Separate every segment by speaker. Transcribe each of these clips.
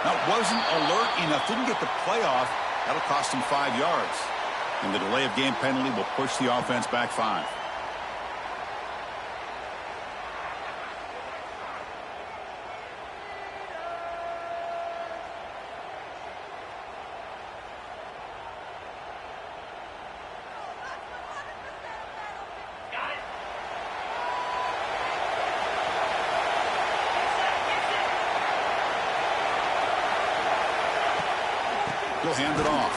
Speaker 1: Now, wasn't alert enough, didn't get the play off. That'll cost him 5 yards. And the delay of game penalty will push the offense back 5. He'll hand it off.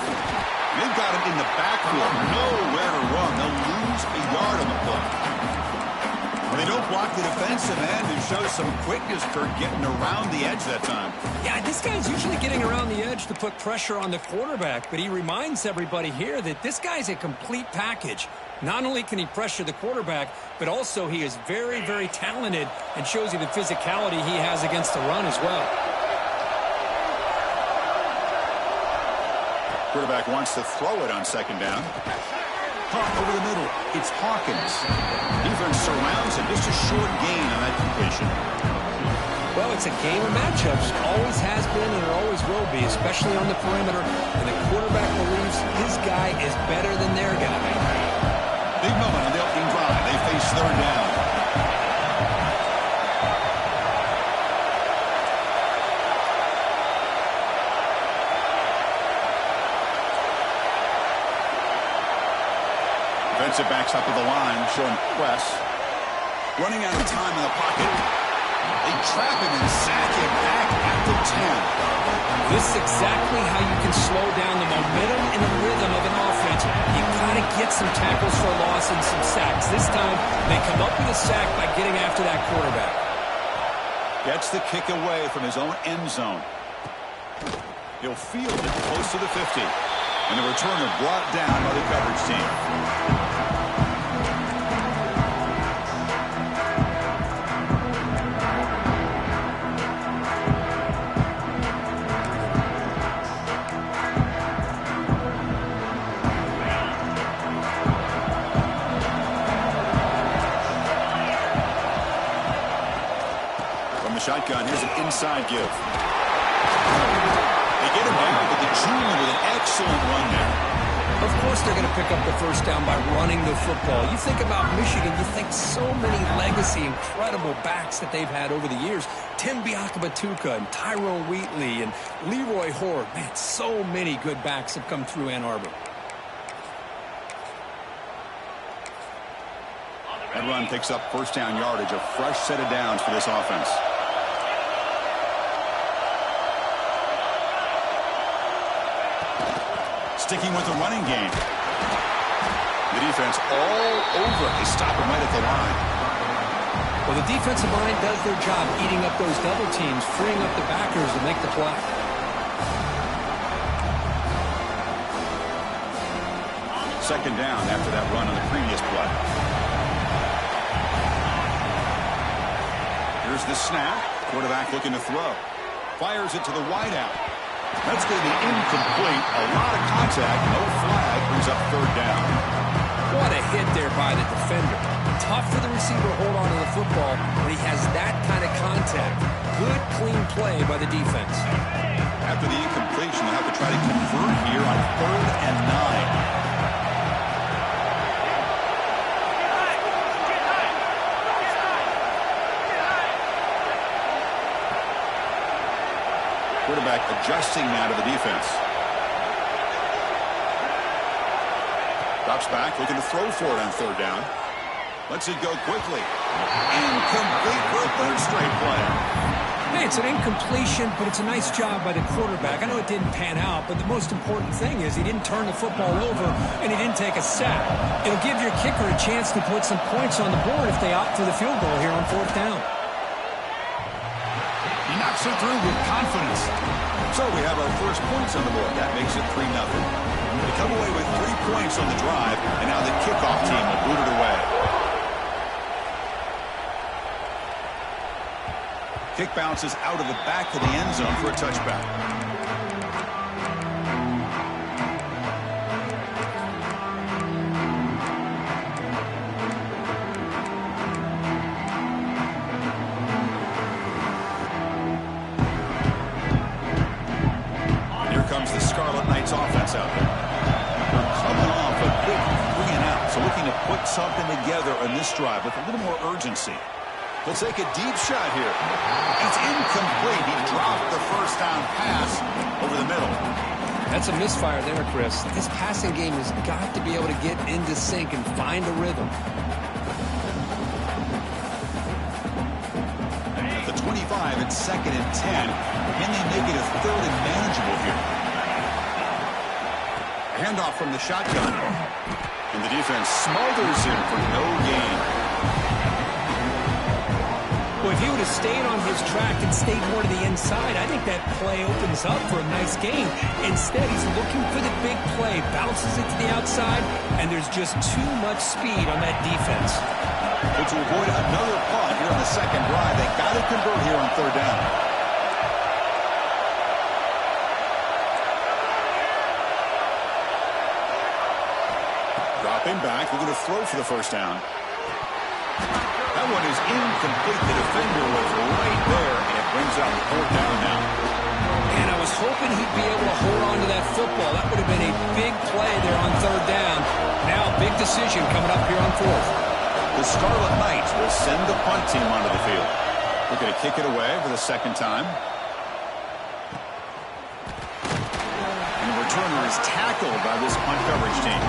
Speaker 1: They've got him in the backfield. Nowhere to run. They'll lose a yard on the play. Well, they don't block the defensive end and show some quickness, Kirk, getting around the edge that time.
Speaker 2: Yeah, this guy's usually getting around the edge to put pressure on the quarterback, but he reminds everybody here that this guy's a complete package. Not only can he pressure the quarterback, but also he is very, very talented and shows you the physicality he has against the run as well.
Speaker 1: Quarterback wants to throw it on second down. Pump over the middle. It's Hawkins. Defense surrounds him. Just a short gain on that completion.
Speaker 2: Well, it's a game of matchups. Always has been and it always will be, especially on the perimeter. And the quarterback believes his guy is better than their guy.
Speaker 1: Big moment on the opening drive. They face third down. Defensive backs up to the line, showing press. Running out of time in the pocket. They trap him and sack him back at the 10.
Speaker 2: This is exactly how you can slow down the momentum and the rhythm of an offense. You've got to get some tackles for a loss and some sacks. This time, they come up with a sack by getting after that quarterback.
Speaker 1: Gets the kick away from his own end zone. He'll field it close to the 50. And the returner brought down by the coverage team. From the shotgun, here's an inside give. They get him down, but the junior with an excellent run there.
Speaker 2: Of course they're going to pick up the first down by running the football. You think about Michigan, you think so many legacy, incredible backs that they've had over the years. Tim Biakabatuka and Tyrone Wheatley and Leroy Horde. Man, so many good backs have come through Ann Arbor.
Speaker 1: That run picks up first down yardage, a fresh set of downs for this offense. Sticking with the running game. The defense all over. They stop him right at the line.
Speaker 2: Well, the defensive line does their job eating up those double teams, freeing up the backers to make the play.
Speaker 1: Second down after that run on the previous play. Here's the snap. Quarterback looking to throw. Fires it to the wideout. That's going to be incomplete. A lot of contact. No flag. Brings up third down.
Speaker 2: What a hit there by the defender. Tough for the receiver to hold on to the football when he has that kind of contact. Good, clean play by the defense.
Speaker 1: After the incompletion, they'll have to try to convert here on 3rd and 9. Quarterback adjusting now to the defense. Drops back, looking to throw for it on third down. Lets it go quickly. Incomplete for a third straight play.
Speaker 2: Hey, it's an incompletion, but it's a nice job by the quarterback. I know it didn't pan out, but the most important thing is he didn't turn the football over and he didn't take a sack. It'll give your kicker a chance to put some points on the board if they opt for the field goal here on 4th down.
Speaker 1: He knocks it through with confidence. So we have our first points on the board. That makes it 3-0. They come away with 3 points on the drive, and now the kickoff team will boot it away. Kick bounces out of the back of the end zone for a touchback. pass out there. They're coming off a quick 3-and-out, so looking to put something together on this drive with a little more urgency. They'll take a deep shot here. It's incomplete. He dropped the first down pass over the middle.
Speaker 2: That's a misfire there, Chris. This passing game has got to be able to get into sync and find a rhythm.
Speaker 1: At the 25, it's 2nd and 10. Can they make it a 3rd and manageable here? A handoff from the shotgun. And the defense smothers him for no gain.
Speaker 2: Well, if he would have stayed on his track and stayed more to the inside, I think that play opens up for a nice gain. Instead, he's looking for the big play, bounces it to the outside, and there's just too much speed on that defense.
Speaker 1: But to avoid another punt here on the second drive, they got to convert here on 3rd down. Dropping back, looking to throw for the first down. That one is incomplete. The defender was right there, and it brings out 4th down now.
Speaker 2: And I was hoping he'd be able to hold on to that football. That would have been a big play there on 3rd down. Now, big decision coming up here on 4th.
Speaker 1: The Scarlet Knights will send the punt team onto the field. Looking to kick it away for the second time. And the returner is tackled by this punt coverage team.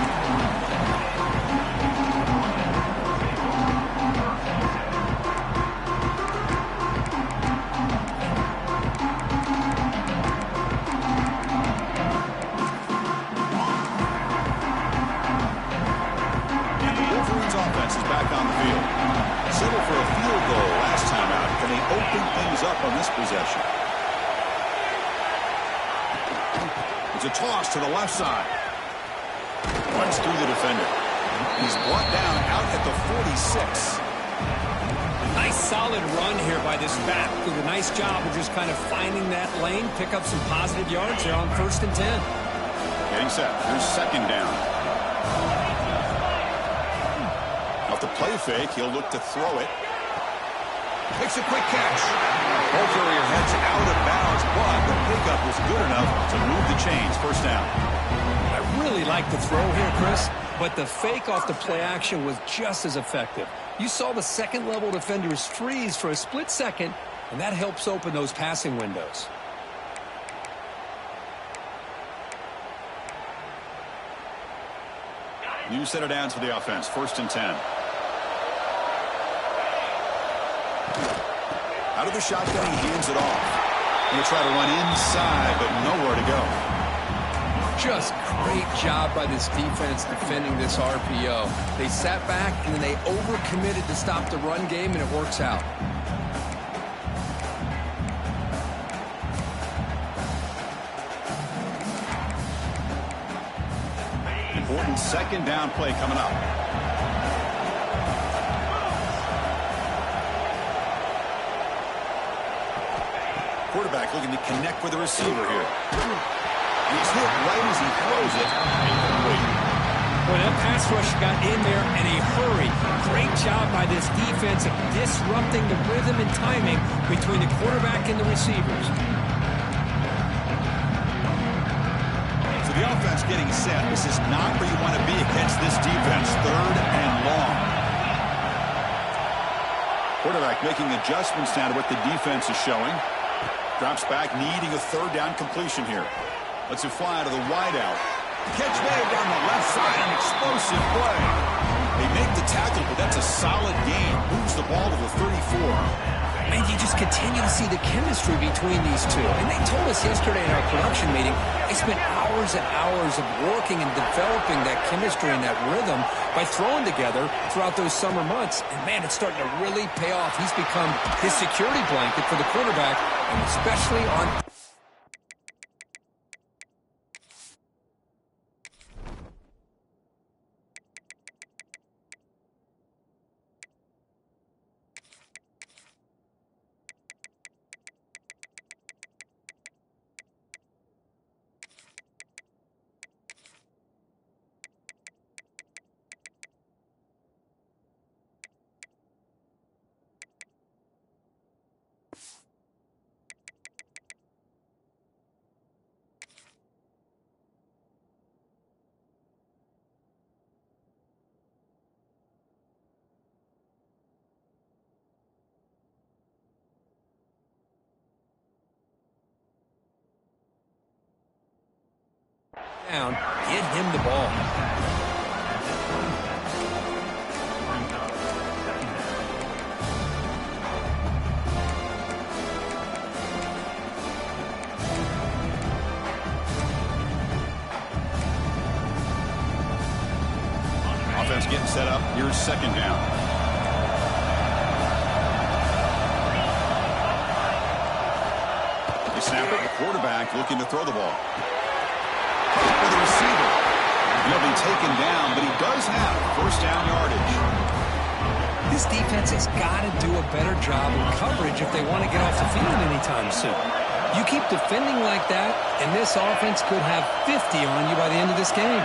Speaker 1: Settled for a field goal last time out. Can they open things up on this possession? It's a toss to the left side. Runs through the defender. He's brought down out at the 46.
Speaker 2: Nice solid run here by this back. Did a nice job of just kind of finding that lane, pick up some positive yards there on 1st and 10.
Speaker 1: Getting set. Here's 2nd down. Off the play fake, he'll look to throw it. Makes a quick catch. Ball carrier heads out of bounds, but the pickup was good enough to move the chains. 1st down.
Speaker 2: I really like the throw here, Chris, but the fake off the play action was just as effective. You saw the second-level defenders freeze for a split second, and that helps open those passing windows.
Speaker 1: New set of downs for the offense. 1st and 10. Out of the shotgun, he hands it off. Going to try to run inside, but nowhere to go.
Speaker 2: Just great job by this defense defending this RPO. They sat back, and then they overcommitted to stop the run game, and it works out.
Speaker 1: Important 2nd down play coming up. Quarterback looking to connect with the receiver here. And he's hit right as he throws it.
Speaker 2: Well, that pass rush got in there in a hurry. Great job by this defense of disrupting the rhythm and timing between the quarterback and the receivers.
Speaker 1: So the offense getting set. This is not where you want to be against this defense. 3rd and long. Quarterback making adjustments now to what the defense is showing. Drops back, needing a 3rd down completion here. Lets it fly out of the wideout. Catch made down the left side, an explosive play. They make the tackle, but that's a solid gain. Moves the ball to the 34.
Speaker 2: And you just continue to see the chemistry between these two. And they told us yesterday in our production meeting, they spent hours and hours of working and developing that chemistry and that rhythm by throwing together throughout those summer months. And, man, it's starting to really pay off. He's become his security blanket for the quarterback, and especially on Down, get him the ball.
Speaker 1: Offense getting set up. Here's second down. They snap it. The quarterback looking to throw the ball. For the receiver. He'll be taken down, but he does have first down yardage.
Speaker 2: This defense has got to do a better job of coverage if they want to get off the field anytime soon. You keep defending like that, and this offense could have 50 on you by the end of this game.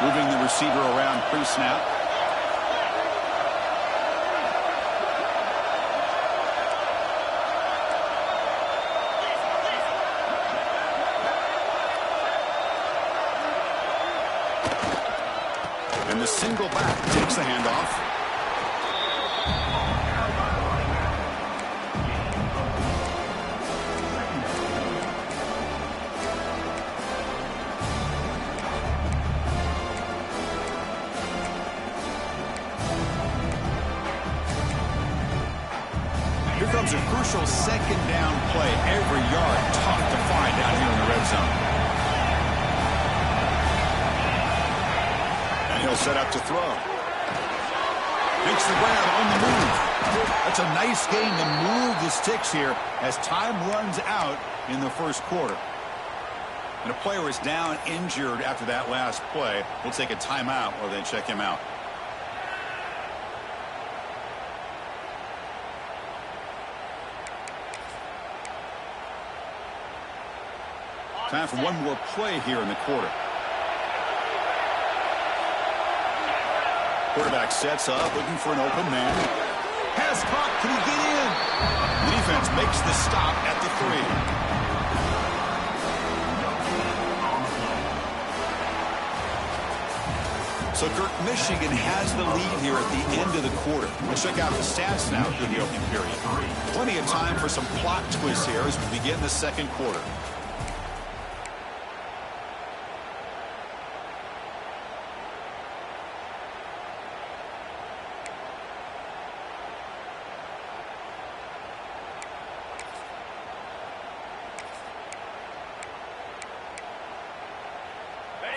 Speaker 1: Moving the receiver around pre-snap. And the single back takes the handoff. Here comes a crucial second down play. Every yard tough to find out here in the red zone. And he'll set up to throw. Makes the grab on the move. That's a nice game to move the sticks here as time runs out in the first quarter. And a player is down injured after that last play. We'll take a timeout while they check him out. Time for one more play here in the quarter. Quarterback sets up, looking for an open man. Pass caught. Can he get in? The defense makes the stop at the 3. So, Kirk, Michigan has the lead here at the end of the quarter. Let's check out the stats now through the opening period. Plenty of time for some plot twists here as we begin the second quarter.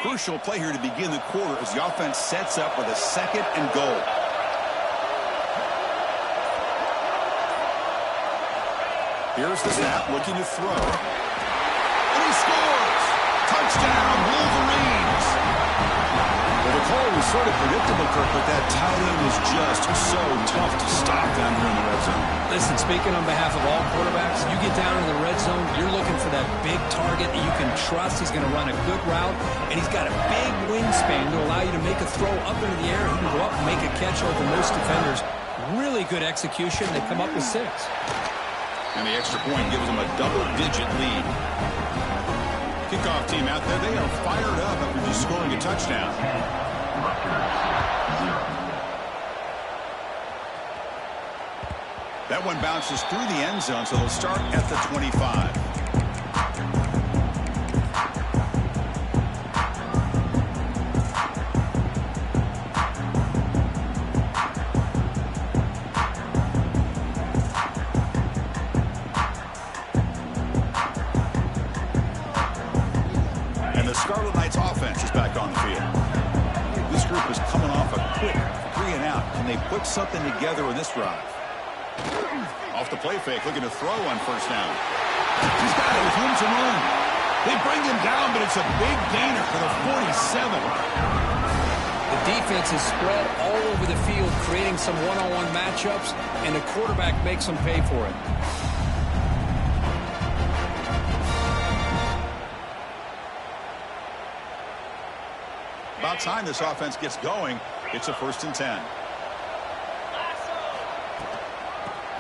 Speaker 1: Crucial play here to begin the quarter as the offense sets up with a second and goal. Here's the snap, looking to throw. And he scores! Touchdown, Wolverines! Well, the call was sort of predictable, Kirk, but that tight end is just so tough to stop down here in the red zone.
Speaker 2: Listen, speaking on behalf of all quarterbacks, you get down in the red zone, you're looking for that big target that you can trust. He's going to run a good route, and he's got a big wingspan to allow you to make a throw up into the air. He can go up and make a catch over most defenders. Really good execution. They come up with 6.
Speaker 1: And the extra point gives them a double-digit lead. Kickoff team out there, they are fired up after just scoring a touchdown. That one bounces through the end zone, so they'll start at the 25. And the Scarlet Knights offense is back on the field. This group is coming off a quick 3 and out. Can they put something together in this drive? Off the play fake, looking to throw on first down. He's got it with room to run. They bring him down, but it's a big gainer for the 47.
Speaker 2: The defense is spread all over the field, creating some one-on-one matchups, and the quarterback makes them pay for it.
Speaker 1: About time this offense gets going. It's a 1st and 10.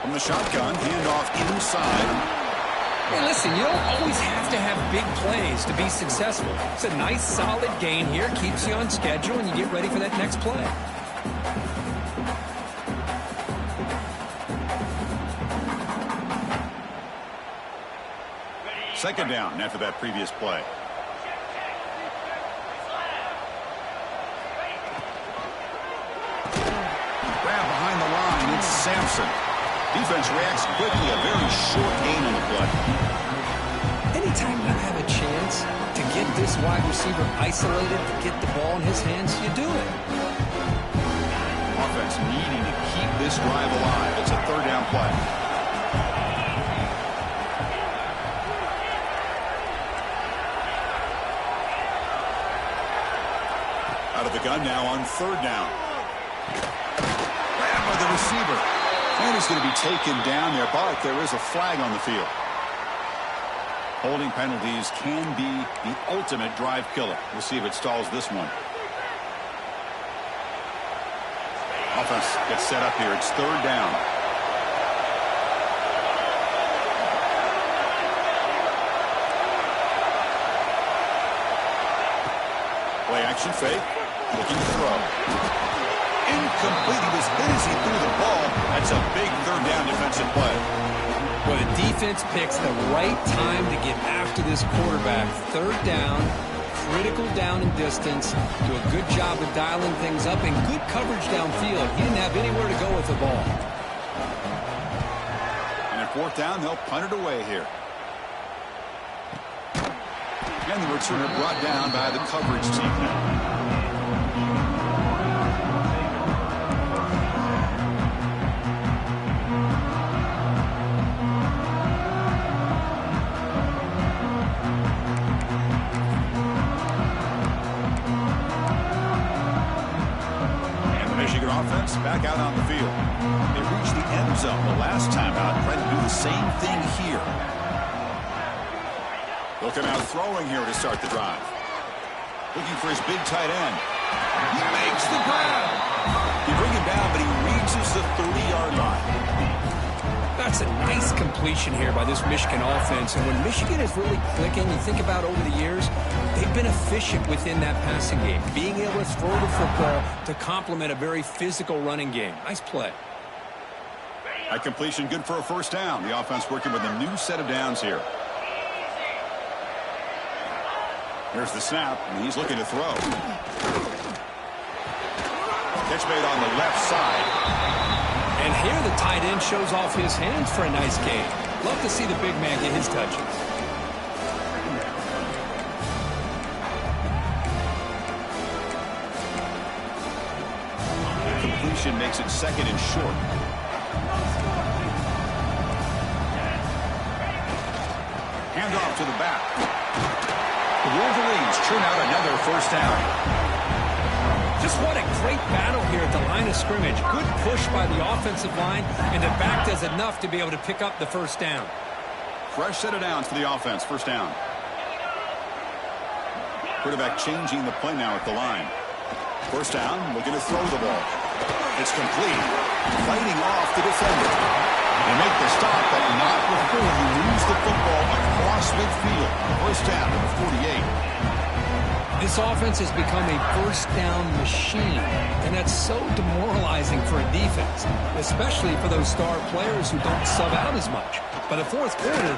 Speaker 1: From the shotgun, handoff inside.
Speaker 2: Hey, listen, you don't always have to have big plays to be successful. It's a nice, solid gain here. Keeps you on schedule, and you get ready for that next play.
Speaker 1: Second down after that previous play. Sampson. Defense reacts quickly. A very short gain on the play.
Speaker 2: Anytime you have a chance to get this wide receiver isolated, to get the ball in his hands, you do it.
Speaker 1: Offense needing to keep this drive alive. It's a third down play. Out of the gun now on third down. Grabbed by the receiver. And he's going to be taken down there, but there is a flag on the field. Holding penalties can be the ultimate drive killer. We'll see if it stalls this one. Offense gets set up here. It's third down. Play action fake. Looking to throw. Incomplete. He was hit as he threw the ball. That's a big third down defensive play.
Speaker 2: Well, the defense picks the right time to get after this quarterback. Third down, critical down and distance. Do a good job of dialing things up and good coverage downfield. He didn't have anywhere to go with the ball.
Speaker 1: And at fourth down, they'll punt it away here. And the returner brought down by the coverage team now. Offense back out on the field. They reached the end zone the last time out, trying to do the same thing here. Looking out throwing here to start the drive. Looking for his big tight end. He makes the grab. He bring him down, but he reaches the 30-yard line.
Speaker 2: That's a nice completion here by this Michigan offense. And when Michigan is really clicking, you think about over the years, they've been efficient within that passing game, being able to throw the football to complement a very physical running game. Nice play.
Speaker 1: That completion good for a first down. The offense working with a new set of downs here. Here's the snap, and he's looking to throw. Catch made on the left side.
Speaker 2: And here the tight end shows off his hands for a nice gain. Love to see the big man get his touches.
Speaker 1: Completion makes it second and short. Hand off to the back. The Wolverines churn out another first down.
Speaker 2: Just what a great battle here at the line of scrimmage. Good push by the offensive line, and the back does enough to be able to pick up the first down.
Speaker 1: Fresh set of downs for the offense. First down. Quarterback changing the play now at the line. First down, looking to throw the ball. It's complete. Fighting off the defender. They make the stop, but not before he moves the football across midfield. First down to the 48.
Speaker 2: This offense has become a first down machine, and that's so demoralizing for a defense, especially for those star players who don't sub out as much. By the fourth quarter,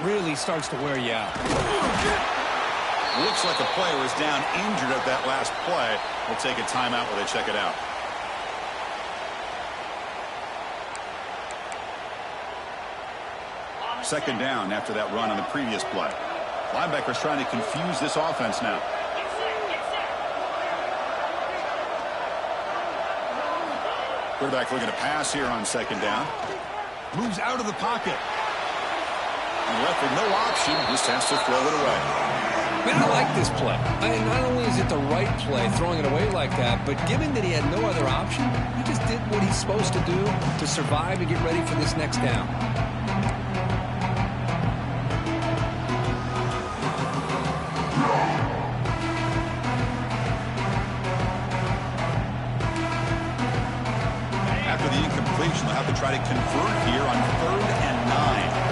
Speaker 2: really starts to wear you out.
Speaker 1: Looks like a player is down injured at that last play. We'll take a timeout while they check it out. Second down after that run on the previous play. Linebackers trying to confuse this offense now. Quarterback looking to pass here on second down. Moves out of the pocket. And left with no option, just has to throw it away.
Speaker 2: Man, I like this play. Not only is it the right play, throwing it away like that, but given that he had no other option, he just did what he's supposed to do to survive and get ready for this next down.
Speaker 1: After the incompletion, they'll have to try to convert here on 3rd and 9.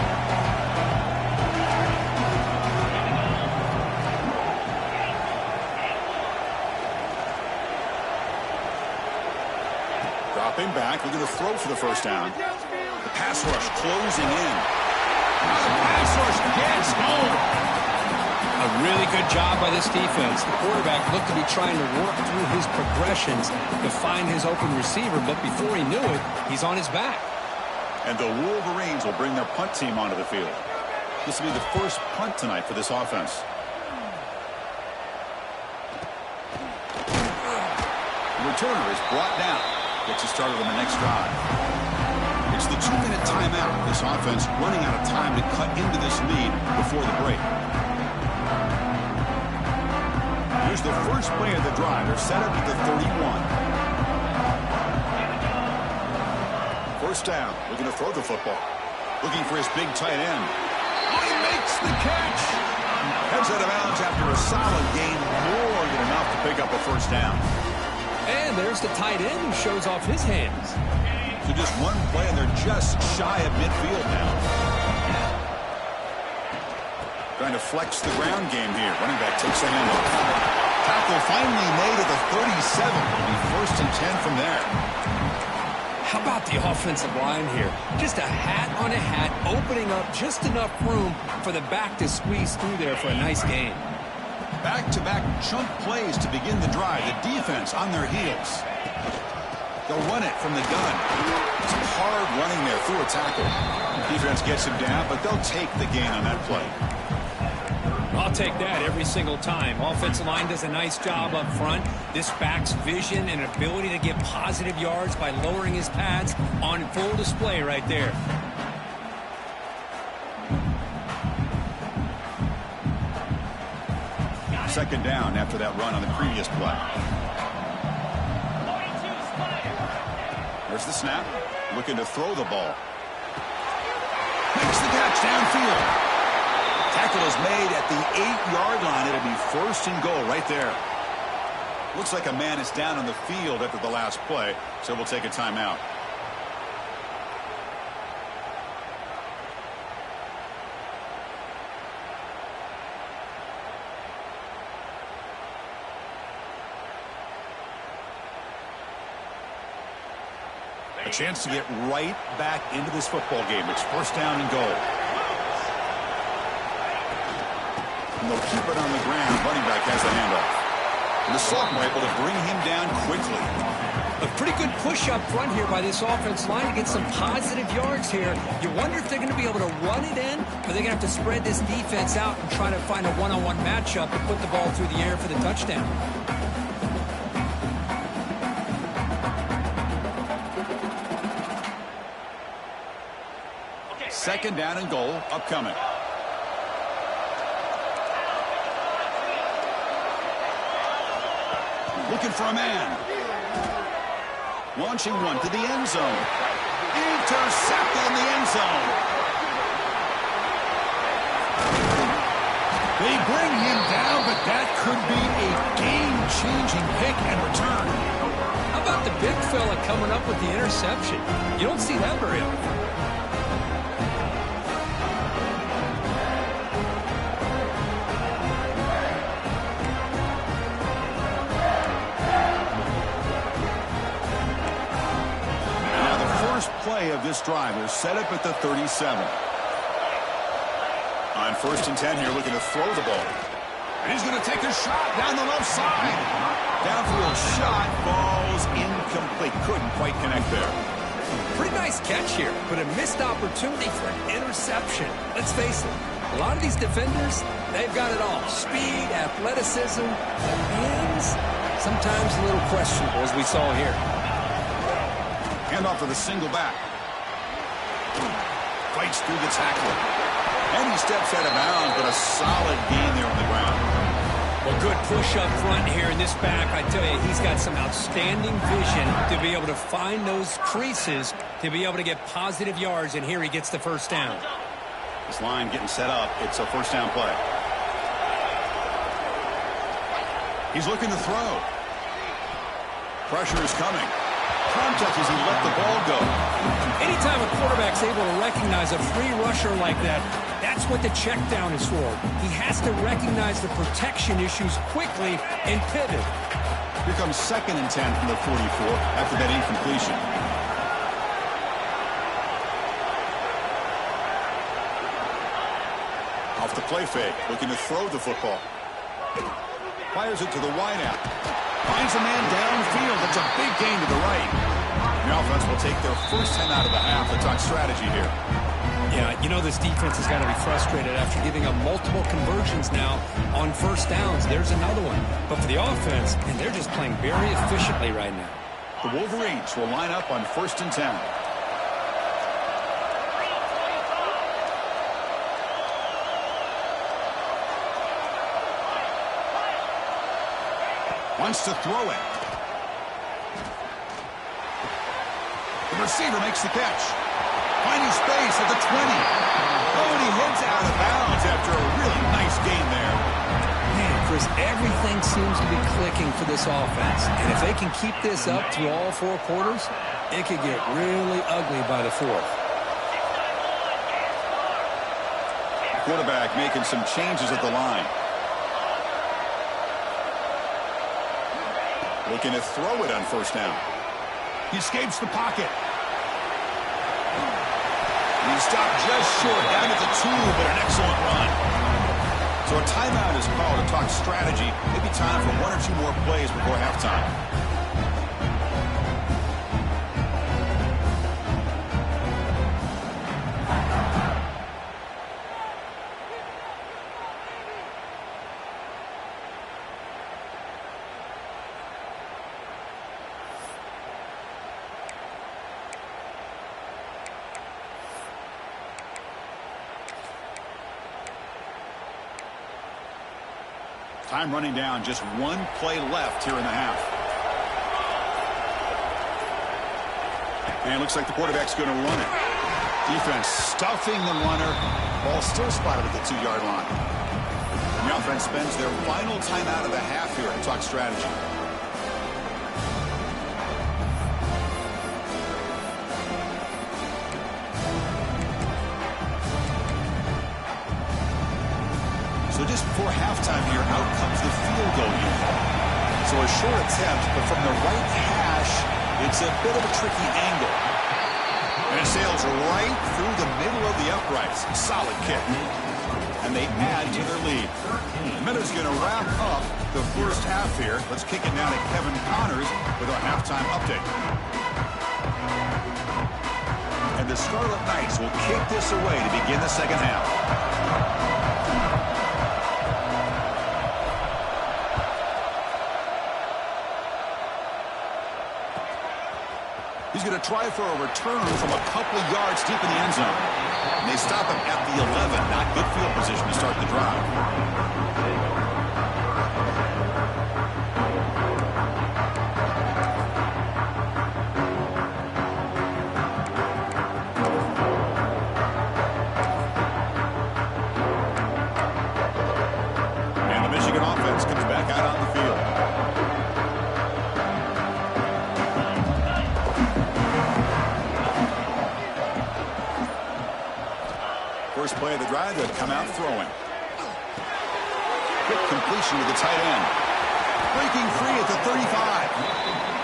Speaker 1: Dropping back, looking to throw for the first down. The pass rush closing in. Now the pass rush gets home.
Speaker 2: A really good job by this defense. The quarterback looked to be trying to work through his progressions to find his open receiver, but before he knew it, he's on his back.
Speaker 1: And the Wolverines will bring their punt team onto the field. This will be the first punt tonight for this offense. The returner is brought down. Gets you started on the next drive. It's the 2-minute timeout. This offense running out of time to cut into this lead before the break. Here's the first play of the drive. They're set up at the 31. First down. Looking to throw the football. Looking for his big tight end. Oh, he makes the catch. Heads out of bounds after a solid gain. More than enough to pick up a first down.
Speaker 2: And there's the tight end who shows off his hands.
Speaker 1: So just one play, and they're just shy of midfield now. Trying to flex the ground game here. Running back takes a handoff. Tackle finally made at the 37. It'll be first and 10 from there.
Speaker 2: How about the offensive line here? Just a hat on a hat, opening up just enough room for the back to squeeze through there for a nice gain.
Speaker 1: Back-to-back chunk plays to begin the drive. The defense on their heels. They'll run it from the gun. It's hard running there through a tackle. Defense gets him down, but they'll take the gain on that play.
Speaker 2: I'll take that every single time. Offensive line does a nice job up front. This back's vision and ability to get positive yards by lowering his pads on full display right there.
Speaker 1: Second down after that run on the previous play. There's the snap. Looking to throw the ball. Makes the catch downfield. Tackle is made at the 8-yard line. It'll be first and goal right there. Looks like a man is down on the field after the last play, so we'll take a timeout. A chance to get right back into this football game. It's first down and goal. And they'll keep it on the ground. Running back has the handoff. And the sophomore able to bring him down quickly.
Speaker 2: A pretty good push up front here by this offense line to get some positive yards here. You wonder if they're going to be able to run it in, or they're going to have to spread this defense out and try to find a one-on-one matchup to put the ball through the air for the touchdown.
Speaker 1: Second down and goal upcoming. Looking for a man. Launching one to the end zone. Intercepted in the end zone. They bring him down, but that could be a game-changing pick and return.
Speaker 2: How about the big fella coming up with the interception? You don't see that very often.
Speaker 1: Play of this drive is set up at the 37. On first and 10 here, looking to throw the ball. And he's going to take a shot down the left side. Downfield shot falls incomplete. Couldn't quite connect there.
Speaker 2: Pretty nice catch here, but a missed opportunity for an interception. Let's face it, a lot of these defenders, they've got it all. Speed, athleticism, hands, sometimes a little questionable, as we saw here.
Speaker 1: Handoff to the single back. Fights through the tackle. And he steps out of bounds, but a solid gain there on the ground.
Speaker 2: Well, good push up front here in this back. I tell you, he's got some outstanding vision to be able to find those creases, to be able to get positive yards, and here he gets the first down.
Speaker 1: This line getting set up. It's a first down play. He's looking to throw. Pressure is coming. Contact as he let the ball go.
Speaker 2: Anytime a quarterback's able to recognize a free rusher like that, that's what the check down is for. He has to recognize the protection issues quickly and pivot.
Speaker 1: Here comes second and 10 from the 44 after that incompletion. Off the play fake, looking to throw the football. Fires it to the wideout. Finds a man downfield. That's a big gain to the right. The offense will take their first 10 out of the half. Let's talk strategy here.
Speaker 2: Yeah, you know this defense has got to be frustrated after giving up multiple conversions now on first downs. There's another one. But for the offense, and they're just playing very efficiently right now.
Speaker 1: The Wolverines will line up on 1st and 10. Wants to throw it. The receiver makes the catch. Finding space at the 20. Oh, and he heads out of bounds after a really nice gain there.
Speaker 2: Man, Chris, everything seems to be clicking for this offense. And if they can keep this up through all 4 quarters, it could get really ugly by the 4th.
Speaker 1: Quarterback making some changes at the line. Looking to throw it on 1st down. He escapes the pocket. He stopped just short, down at the 2, but an excellent run. So a timeout is called to talk strategy. Maybe time for 1 or 2 more plays before halftime. Time running down, just 1 play left here in the half. And it looks like the quarterback's going to run it. Defense stuffing the runner. Ball still spotted at the 2-yard line. And the offense spends their final time out of the half here to talk strategy. So just before halftime here, out comes the field goal unit. So a short attempt, but from the right hash, it's a bit of a tricky angle. And it sails right through the middle of the uprights. Solid kick. And they add to their lead. Minutes going to wrap up the first half here. Let's kick it now to Kevin Connors with our halftime update. And the Scarlet Knights will kick this away to begin the second half. He's going to try for a return from a couple of yards deep in the end zone. And they stop him at the 11. Not good field position to start the drive. And the Michigan offense comes back out on the field. First play of the drive, they'll come out throwing. Quick completion to the tight end. Breaking free at the 35.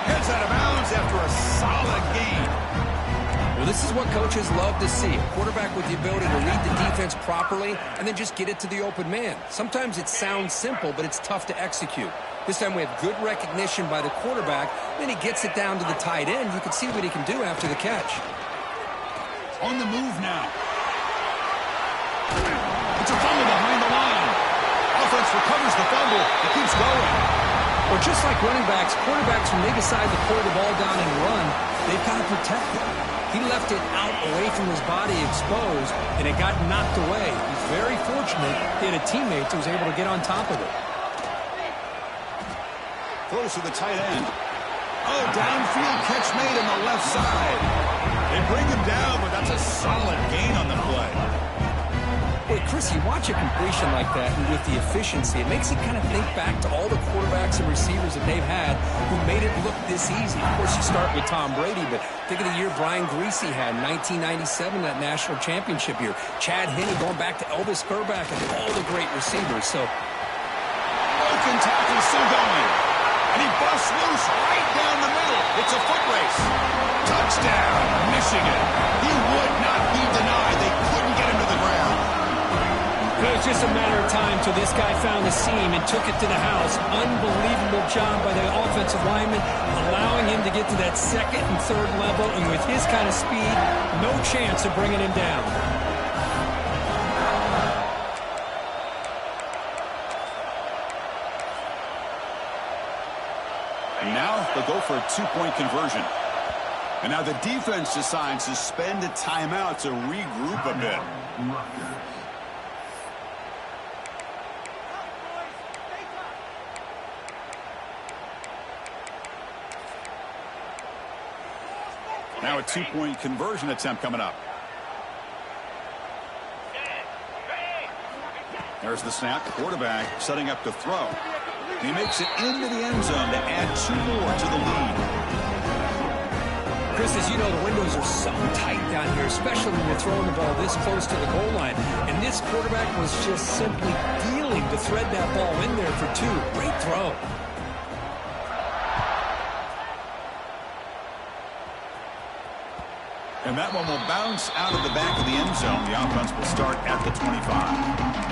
Speaker 1: Heads out of bounds after a solid gain.
Speaker 2: Well, this is what coaches love to see. A quarterback with the ability to read the defense properly and then just get it to the open man. Sometimes it sounds simple, but it's tough to execute. This time we have good recognition by the quarterback. Then he gets it down to the tight end. You can see what he can do after the catch.
Speaker 1: On the move now. It's a fumble behind the line. Offense recovers the fumble. It keeps going.
Speaker 2: Well, just like running backs, quarterbacks, when they decide to pull the ball down and run, they've got to protect it. He left it out away from his body exposed, and it got knocked away. He's very fortunate he had a teammate who was able to get on top of it.
Speaker 1: Throws to the tight end. Oh, downfield catch made on the left side. They bring him down, but that's a solid gain on the play.
Speaker 2: Hey, Chris, you watch a completion like that, and with the efficiency, it makes you kind of think back to all the quarterbacks and receivers that they've had who made it look this easy. Of course, you start with Tom Brady, but think of the year Brian Greasy had in 1997, that national championship year. Chad Henne going back to Elvis Kerback and all the great receivers. So,
Speaker 1: broken tackle still going. And he busts loose right down the middle. It's a foot race. Touchdown, Michigan. He would not be denied. They couldn't get him to the ground.
Speaker 2: good was just a matter of time till this guy found the seam and took it to the house. Unbelievable job by the offensive lineman, allowing him to get to that second and third level, and with his kind of speed, no chance of bringing him down.
Speaker 1: And now they'll go for a two-point conversion. And now the defense decides to spend a timeout to regroup a bit. Now a two-point conversion attempt coming up. There's the snap. Quarterback setting up to throw. He makes it into the end zone to add 2 more to the lead.
Speaker 2: Chris, as you know, the windows are so tight down here, especially when you're throwing the ball this close to the goal line. And this quarterback was just simply dealing to thread that ball in there for 2. Great throw.
Speaker 1: And that one will bounce out of the back of the end zone. The offense will start at the 25.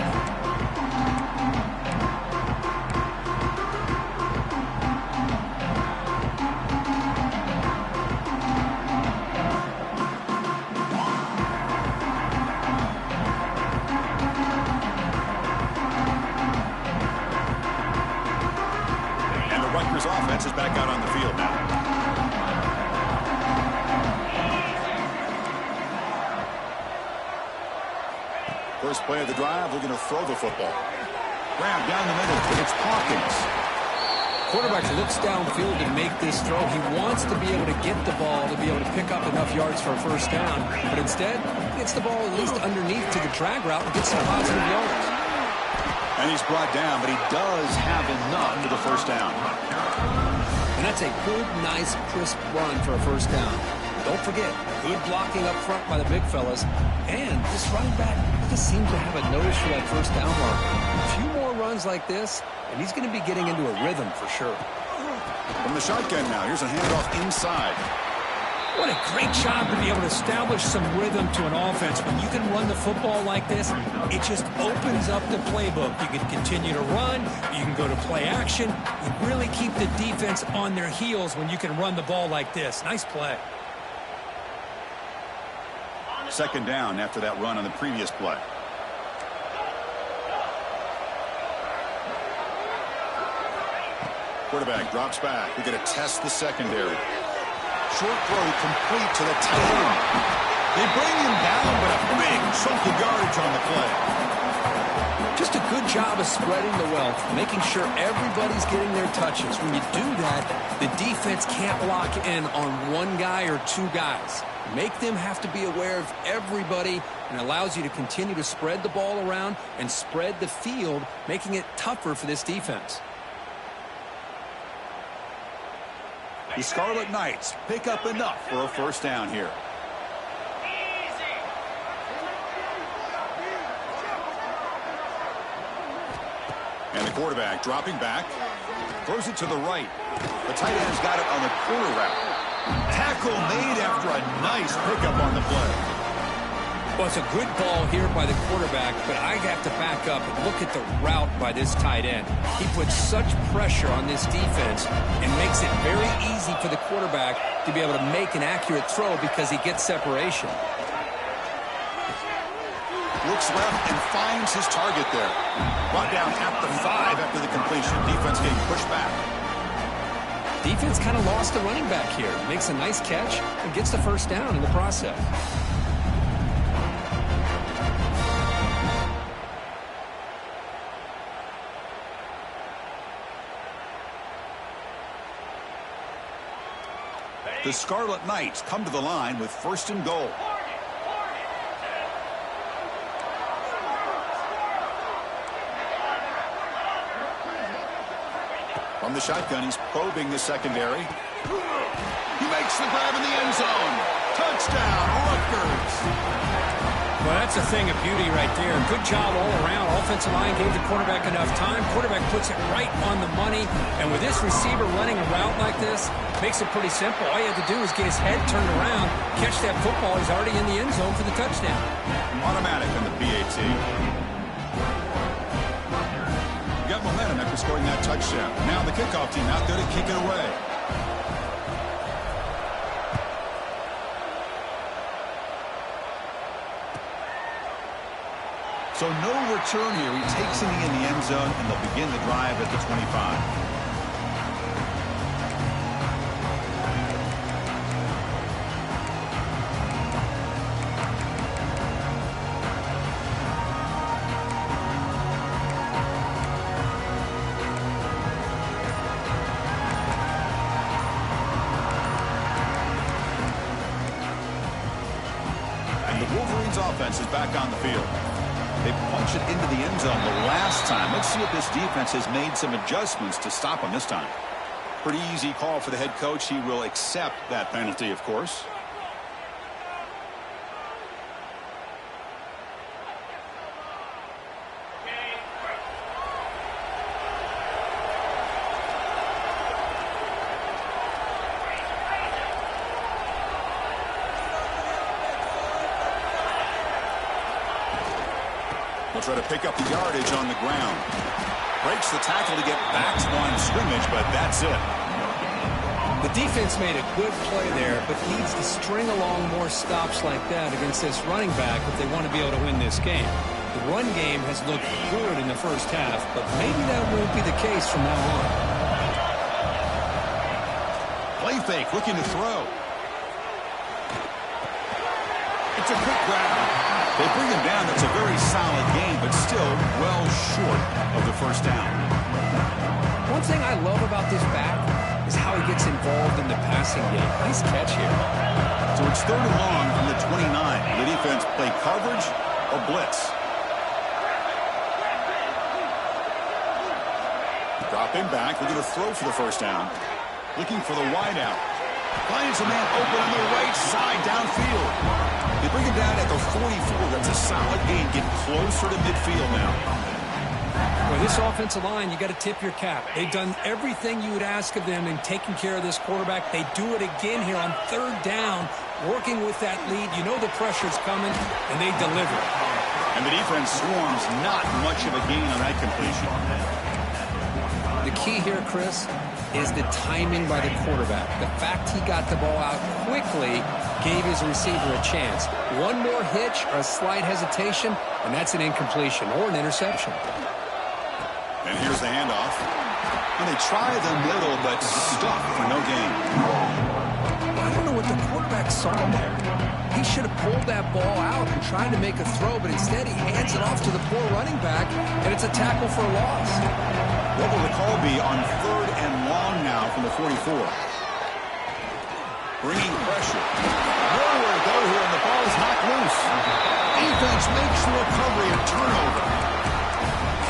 Speaker 1: Offense is back out on the field now. First play of the drive, we're going to throw the football. Grab down the middle. It's Hawkins.
Speaker 2: Quarterback looks downfield to make this throw. He wants to be able to get the ball to be able to pick up enough yards for a first down. But instead, he gets the ball at least underneath to the drag route and gets some positive yards.
Speaker 1: And he's brought down, but he does have enough for the first down.
Speaker 2: And that's a good, nice, crisp run for a first down. Don't forget, good blocking up front by the big fellas. And this running back just seems to have a nose for that first down mark. A few more runs like this, and he's going to be getting into a rhythm for sure.
Speaker 1: From the shotgun now, here's a handoff inside.
Speaker 2: What a great job to be able to establish some rhythm to an offense. When you can run the football like this, it just opens up the playbook. You can continue to run. You can go to play action. You really keep the defense on their heels when you can run the ball like this. Nice play.
Speaker 1: Second down after that run on the previous play. Quarterback drops back. We're going to test the secondary. Short throw complete to the tight end. They bring him down, but a big chunk of yardage on the play.
Speaker 2: Just a good job of spreading the wealth, making sure everybody's getting their touches. When you do that, the defense can't lock in on one guy or 2 guys. Make them have to be aware of everybody, and allows you to continue to spread the ball around and spread the field, making it tougher for this defense.
Speaker 1: The Scarlet Knights pick up enough for a first down here. And the quarterback dropping back. Throws it to the right. The tight end's got it on the corner route. Tackle made after a nice pickup on the play.
Speaker 2: Well, it's a good ball here by the quarterback, but I have to back up and look at the route by this tight end. He puts such pressure on this defense and makes it very easy for the quarterback to be able to make an accurate throw because he gets separation.
Speaker 1: Looks left and finds his target there. Brought down at the 5 after the completion. Defense getting pushed back.
Speaker 2: Defense kind of lost the running back here. Makes a nice catch and gets the first down in the process.
Speaker 1: The Scarlet Knights come to the line with first and goal. From the shotgun, he's probing the secondary. He makes the grab in the end zone. Touchdown, Rutgers.
Speaker 2: Well, that's a thing of beauty right there. Good job all around. Offensive line gave the quarterback enough time. Quarterback puts it right on the money. And with this receiver running a route like this, makes it pretty simple. All you have to do is get his head turned around, catch that football. He's already in the end zone for the touchdown.
Speaker 1: Automatic on the PAT. got momentum after scoring that touchdown. Now the kickoff team out there to kick it away. So no return here. He takes it in the end zone, and they'll begin the drive at the 25. Offense is back on the field. They punch it into the end zone the last time. Let's see if this defense has made some adjustments to stop them this time. Pretty easy call for the head coach. He will accept that penalty, of course. They'll try to pick up the yardage on the ground. Breaks the tackle to get back to line of scrimmage, but that's it.
Speaker 2: The defense made a good play there, but needs to string along more stops like that against this running back if they want to be able to win this game. The run game has looked good in the first half, but maybe that won't be the case from now on.
Speaker 1: Play fake, looking to throw. It's a quick grab. They bring him down. That's a very solid game, but still well short of the first down.
Speaker 2: One thing I love about this back is how he gets involved in the passing game. Nice catch here.
Speaker 1: So it's 3rd and long from the 29. The defense play coverage or blitz. Dropping back. We're going to throw for the first down. Looking for the wideout. Finds a man open on the right side downfield. They bring him down at the 44. That's a solid gain. Get closer to midfield now.
Speaker 2: Well, this offensive line, you got to tip your cap. They've done everything you would ask of them in taking care of this quarterback. They do it again here on 3rd down, working with that lead. You know the pressure's coming, and they deliver.
Speaker 1: And the defense swarms. Not much of a gain on that completion.
Speaker 2: The key here, Chris, is the timing by the quarterback. The fact he got the ball out quickly gave his receiver a chance. One more hitch or a slight hesitation, and that's an incompletion or an interception.
Speaker 1: And here's the handoff. And they try the middle, but stuck for no gain.
Speaker 2: I don't know what the quarterback saw there. He should have pulled that ball out and tried to make a throw, but instead he hands it off to the poor running back, and it's a tackle for a loss.
Speaker 1: What will the call be on 3rd and long now from the 44? Bringing pressure. Nowhere to go here, and the ball is knocked loose. Defense makes the recovery, a turnover.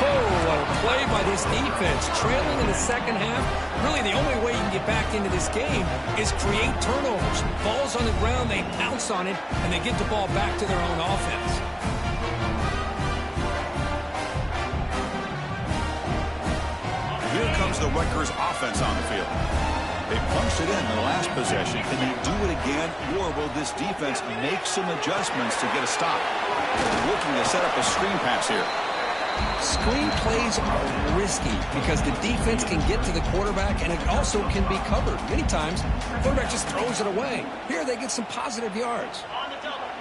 Speaker 2: Oh, what a play by this defense. Trailing in the second half, really the only way you can get back into this game is create turnovers. Ball's on the ground, they pounce on it, and they get the ball back to their own offense.
Speaker 1: Here comes the Rutgers offense on the field. They punched it in the last possession. Can they do it again, or will this defense make some adjustments to get a stop? They're looking to set up a screen pass here.
Speaker 2: Screen plays are risky because the defense can get to the quarterback, and it also can be covered. Many times, the quarterback just throws it away. Here, they get some positive yards.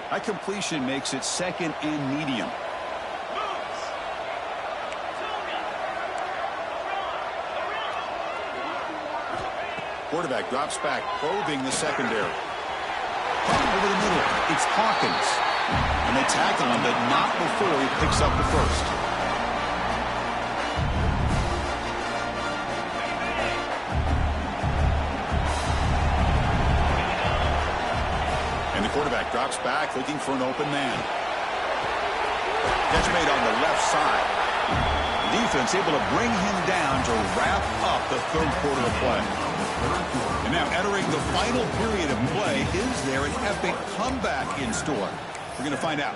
Speaker 1: That completion makes it 2nd and medium. Quarterback drops back, probing the secondary. Over the middle, it's Hawkins. And they tackle him, but not before he picks up the first. And the quarterback drops back, looking for an open man. Catch made on the left side. The defense able to bring him down to wrap up the 3rd quarter of play. And now entering the final period of play, is there an epic comeback in store? We're going to find out.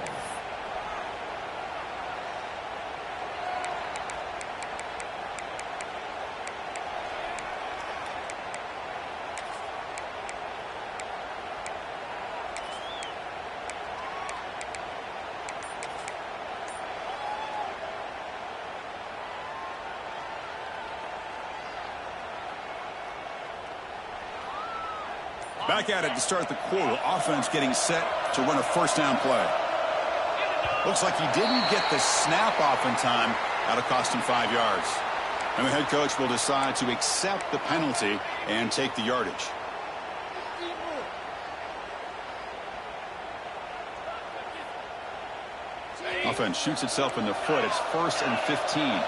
Speaker 1: Back at it to start the quarter. Offense getting set to run a first down play. Looks like he didn't get the snap off in time. That'll cost him 5 yards. And the head coach will decide to accept the penalty and take the yardage. Offense shoots itself in the foot. It's 1st and 15.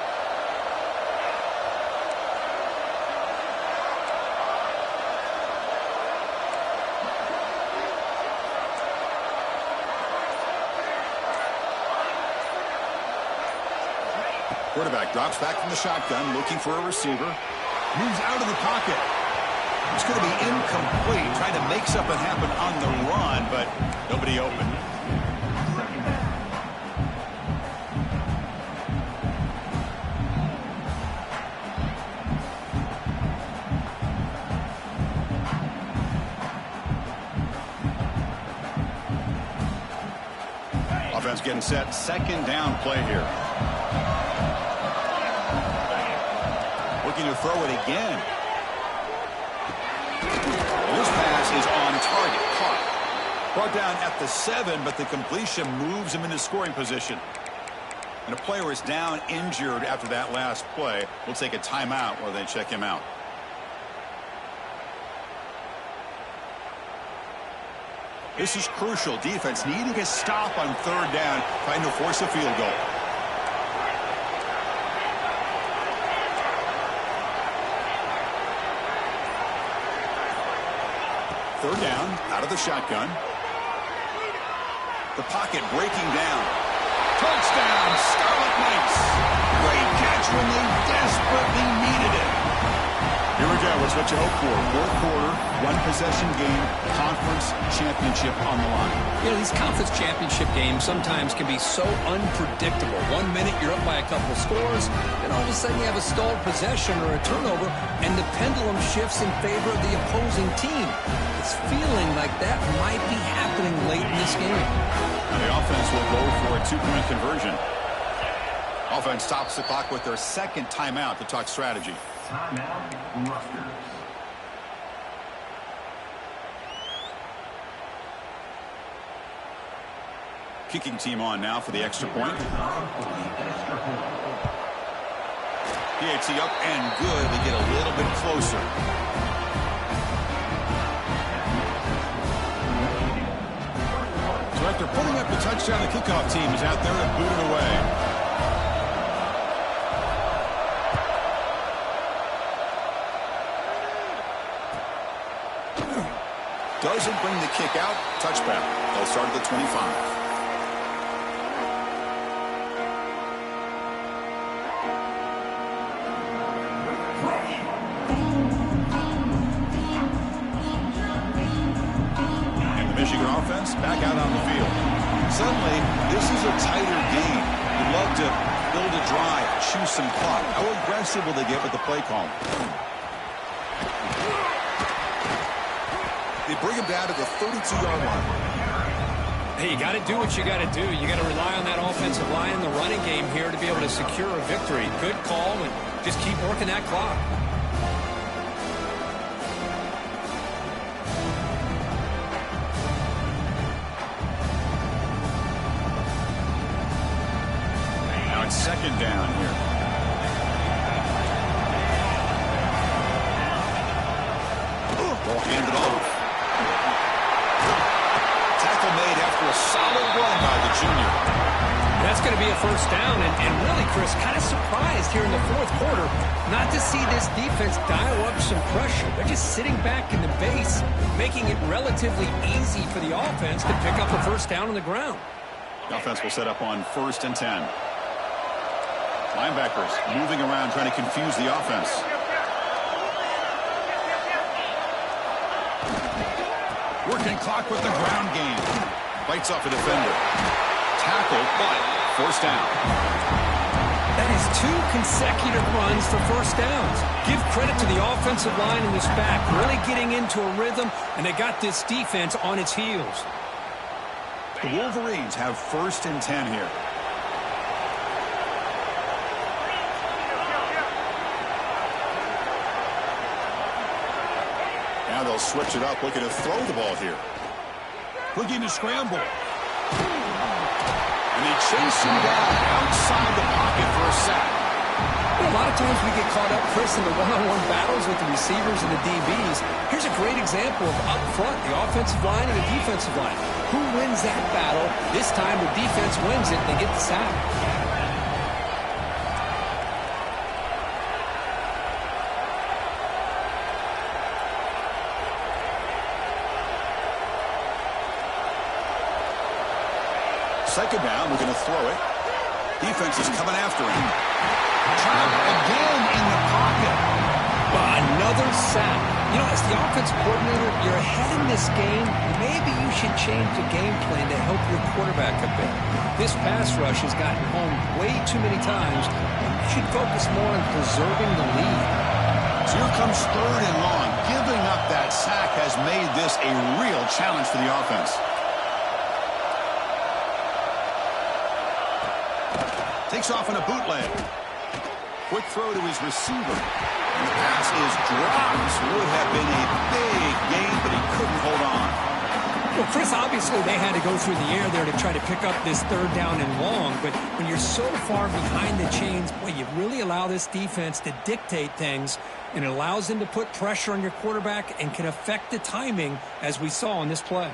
Speaker 1: Quarterback drops back from the shotgun, looking for a receiver. Moves out of the pocket. It's going to be incomplete, trying to make something happen on the run, but nobody open. Offense getting set. Second down play here. Looking to throw it again. This pass is on target. Caught. Brought down at the 7, but the completion moves him into scoring position. And a player is down injured after that last play. We'll take a timeout while they check him out. This is crucial. Defense needing a stop on 3rd down, trying to force a field goal. Third down, out of the shotgun. The pocket breaking down. Touchdown, Scarlet Knights. Great catch when they desperately needed it. Here we go. It's what you hope for. 4th quarter, 1-possession game, conference championship on the line.
Speaker 2: You know, these conference championship games sometimes can be so unpredictable. 1 minute you're up by a couple of scores, then all of a sudden you have a stalled possession or a turnover, and the pendulum shifts in favor of the opposing team. It's feeling like that might be happening late in this game.
Speaker 1: Now the offense will go for a 2-point conversion. Offense stops the clock with their second timeout to talk strategy.
Speaker 3: Timeout, Rutgers.
Speaker 1: Kicking team on now for the extra point. PAT up and good. They get a little bit closer. So after putting up the touchdown, the kickoff team is out there and boot it away. Doesn't bring the kick out. Touchback. They'll start at the 25. And the Michigan offense back out on the field. Suddenly, this is a tighter game. You'd love to build a drive, choose some clock. How aggressive will they get with the play call? They bring him down to the 32-yard line.
Speaker 2: Hey, you got to do what you got to do. You got to rely on that offensive line in the running game here to be able to secure a victory. Good call, and just keep working that clock.
Speaker 1: Now it's second down here. Ball handed off. Made after a solid run by the junior.
Speaker 2: That's going to be a first down, and really, Chris, kind of surprised here in the 4th quarter not to see this defense dial up some pressure. They're just sitting back in the base, making it relatively easy for the offense to pick up a first down on the ground.
Speaker 1: The offense will set up on 1st and 10. Linebackers moving around, trying to confuse the offense. Working clock with the ground game. Bites off a defender. Tackled, but forced down.
Speaker 2: That is 2 consecutive runs for first downs. Give credit to the offensive line in this back, really getting into a rhythm, and they got this defense on its heels.
Speaker 1: The Wolverines have 1st and 10 here. Now they'll switch it up, looking to throw the ball here. Looking to scramble. And they chase him down outside the pocket for a sack.
Speaker 2: A lot of times we get caught up, Chris, in the one-on-one battles with the receivers and the DBs. Here's a great example of up front, the offensive line and the defensive line. Who wins that battle? This time the defense wins it. They get the sack.
Speaker 1: Second down, we're going to throw it. Defense is coming after him. Trapped again in the pocket.
Speaker 2: Another sack. You know, as the offensive coordinator, you're ahead in this game. Maybe you should change the game plan to help your quarterback a bit. This pass rush has gotten home way too many times. You should focus more on preserving the lead.
Speaker 1: So here comes third and long. Giving up that sack has made this a real challenge for the offense. Takes off on a bootleg. Quick throw to his receiver. And the pass is dropped. This would have been a big gain, but he couldn't hold on.
Speaker 2: Well, Chris, obviously they had to go through the air there to try to pick up this third down and long. But when you're so far behind the chains, boy, you really allow this defense to dictate things. And it allows them to put pressure on your quarterback and can affect the timing, as we saw on this play.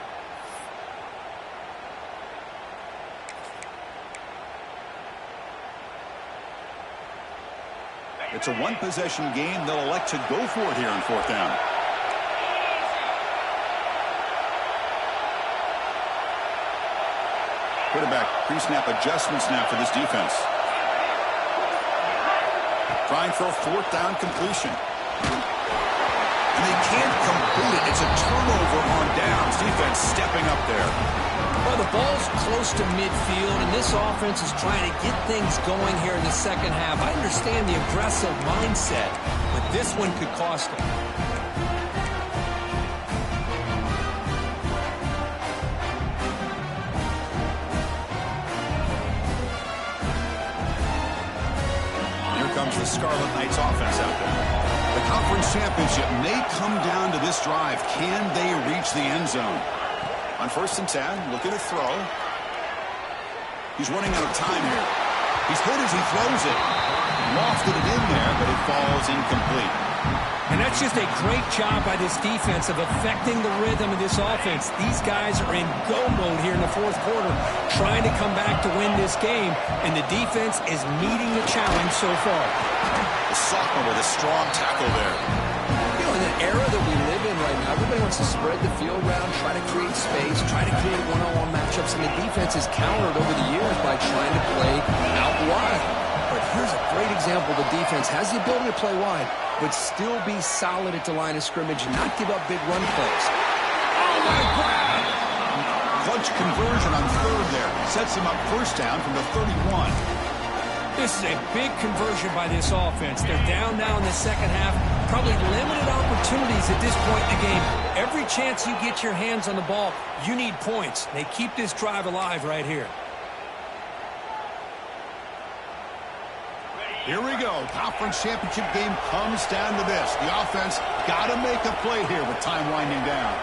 Speaker 1: It's a one-possession game. They'll elect to go for it here on fourth down. Quarterback pre-snap adjustments now for this defense. Trying for a fourth down completion. And they can't complete it. It's a turnover on downs. Defense stepping up there.
Speaker 2: Well, the ball's close to midfield, and this offense is trying to get things going here in the second half. I understand the aggressive mindset, but this one could cost them.
Speaker 1: Here comes the Scarlet Knights offense out there. The conference championship may come down to this drive. Can they reach the end zone? On 1st and 10, looking to throw. He's running out of time here. He's hit as he throws it. Lofted it in there, but it falls incomplete.
Speaker 2: And that's just a great job by this defense of affecting the rhythm of this offense. These guys are in go mode here in the fourth quarter, trying to come back to win this game, and the defense is meeting the challenge so far.
Speaker 1: The sophomore with a strong tackle there.
Speaker 2: You know, in the era that we live in right now, everybody wants to spread the field around, try to create space, try to create one-on-one matchups, and the defense is countered over the years by trying to play out wide. But here's a great example. The defense has the ability to play wide, but still be solid at the line of scrimmage and not give up big run plays.
Speaker 1: Oh, my God! Clutch conversion on third there. Sets him up first down from the 31.
Speaker 2: This is a big conversion by this offense. They're down now in the second half. Probably limited opportunities at this point in the game. Every chance you get your hands on the ball, you need points. They keep this drive alive right here.
Speaker 1: Here we go. Conference championship game comes down to this. The offense got to make a play here with time winding down.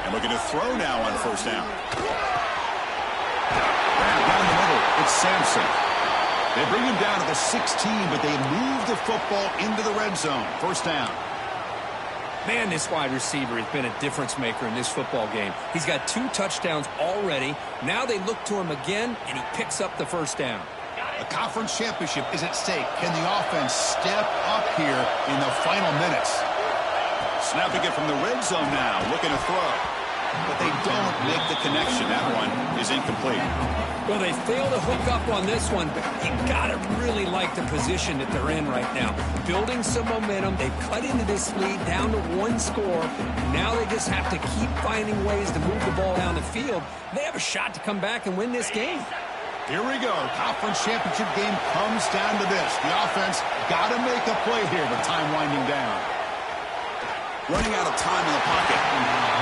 Speaker 1: And looking to throw now on first down. Down the middle, it's Sampson. They bring him down to the 16, but they move the football into the red zone. First down.
Speaker 2: Man, this wide receiver has been a difference maker in this football game. He's got 2 touchdowns already. Now they look to him again, and he picks up the first down.
Speaker 1: A conference championship is at stake. Can the offense step up here in the final minutes? Snapping it from the red zone now, looking to throw. But they don't make the connection. That one is incomplete.
Speaker 2: Well, they fail to hook up on this one, but you got to really like the position that they're in right now. Building some momentum. They've cut into this lead down to 1 score. Now they just have to keep finding ways to move the ball down the field. They have a shot to come back and win this game.
Speaker 1: Here we go. Conference championship game comes down to this. The offense got to make a play here with time winding down. Running out of time in the pocket.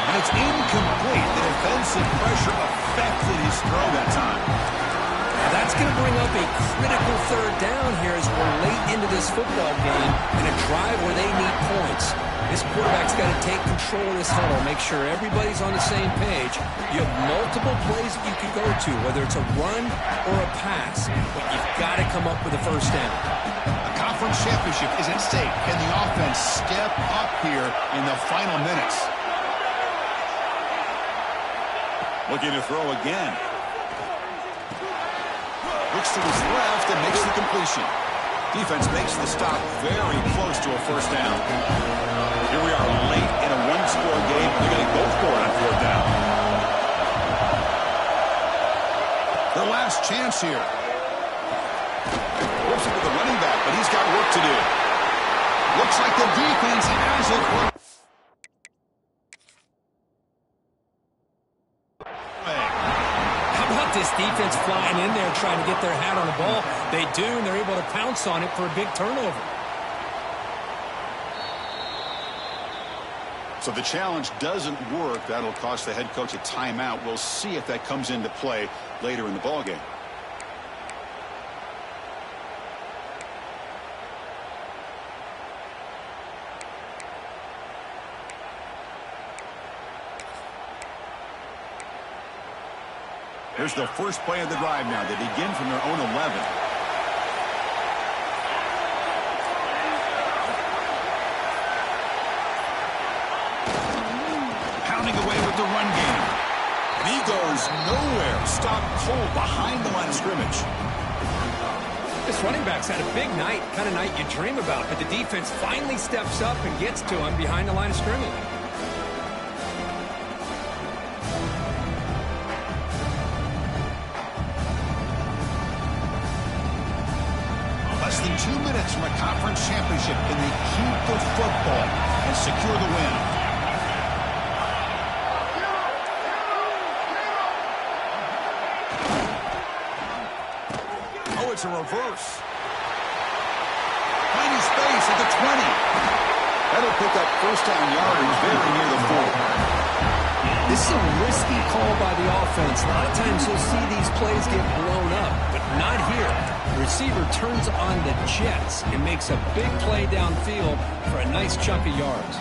Speaker 1: And it's incomplete. The defensive pressure affected his throw that time.
Speaker 2: Now that's going to bring up a critical third down here as we're late into this football game in a drive where they need points. This quarterback's got to take control of this huddle, make sure everybody's on the same page. You have multiple plays that you can go to, whether it's a run or a pass, but you've got to come up with a first down.
Speaker 1: A conference championship is at stake. Can the offense step up here in the final minutes? Looking to throw again. Looks to his left and makes the completion. Defense makes the stop very close to a first down. Here we are late in a one-score game. They're going to go for it on fourth down. Their last chance here. Works it with the running back, but he's got work to do. Looks like the defense has it.
Speaker 2: This defense flying in there trying to get their hat on the ball. They do, and they're able to pounce on it for a big turnover.
Speaker 1: So the challenge doesn't work. That'll cost the head coach a timeout. We'll see if that comes into play later in the ballgame. Here's the first play of the drive now. They begin from their own 11. Pounding away with the run game. And he goes nowhere. Stopped cold behind the line of scrimmage.
Speaker 2: This running back's had a big night, kind of night you dream about, but the defense finally steps up and gets to him behind the line of scrimmage.
Speaker 1: Less than 2 minutes from a conference championship. Can they keep the football and secure the win? Oh, it's a reverse. Finding space at the 20. That'll pick up first down yardage very near the 4.
Speaker 2: This is a risky call by the offense. A lot of times you'll see these plays get blown up, but not here. The receiver turns on the jets and makes a big play downfield for a nice chunk of yards.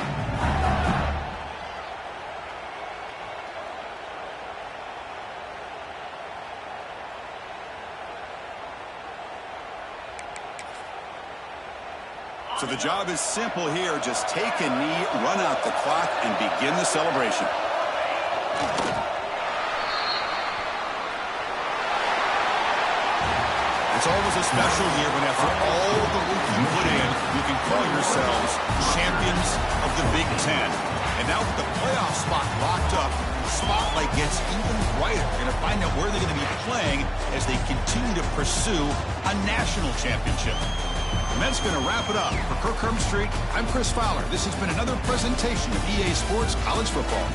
Speaker 1: So the job is simple here. Just take a knee, run out the clock, and begin the celebration. It's always a special year when after all the work you put in, you can call yourselves champions of the Big Ten. And now with the playoff spot locked up, the spotlight gets even brighter. We're going to find out where they're going to be playing as they continue to pursue a national championship. And that's going to wrap it up. For Kirk Street, I'm Chris Fowler. This has been another presentation of EA Sports College Football.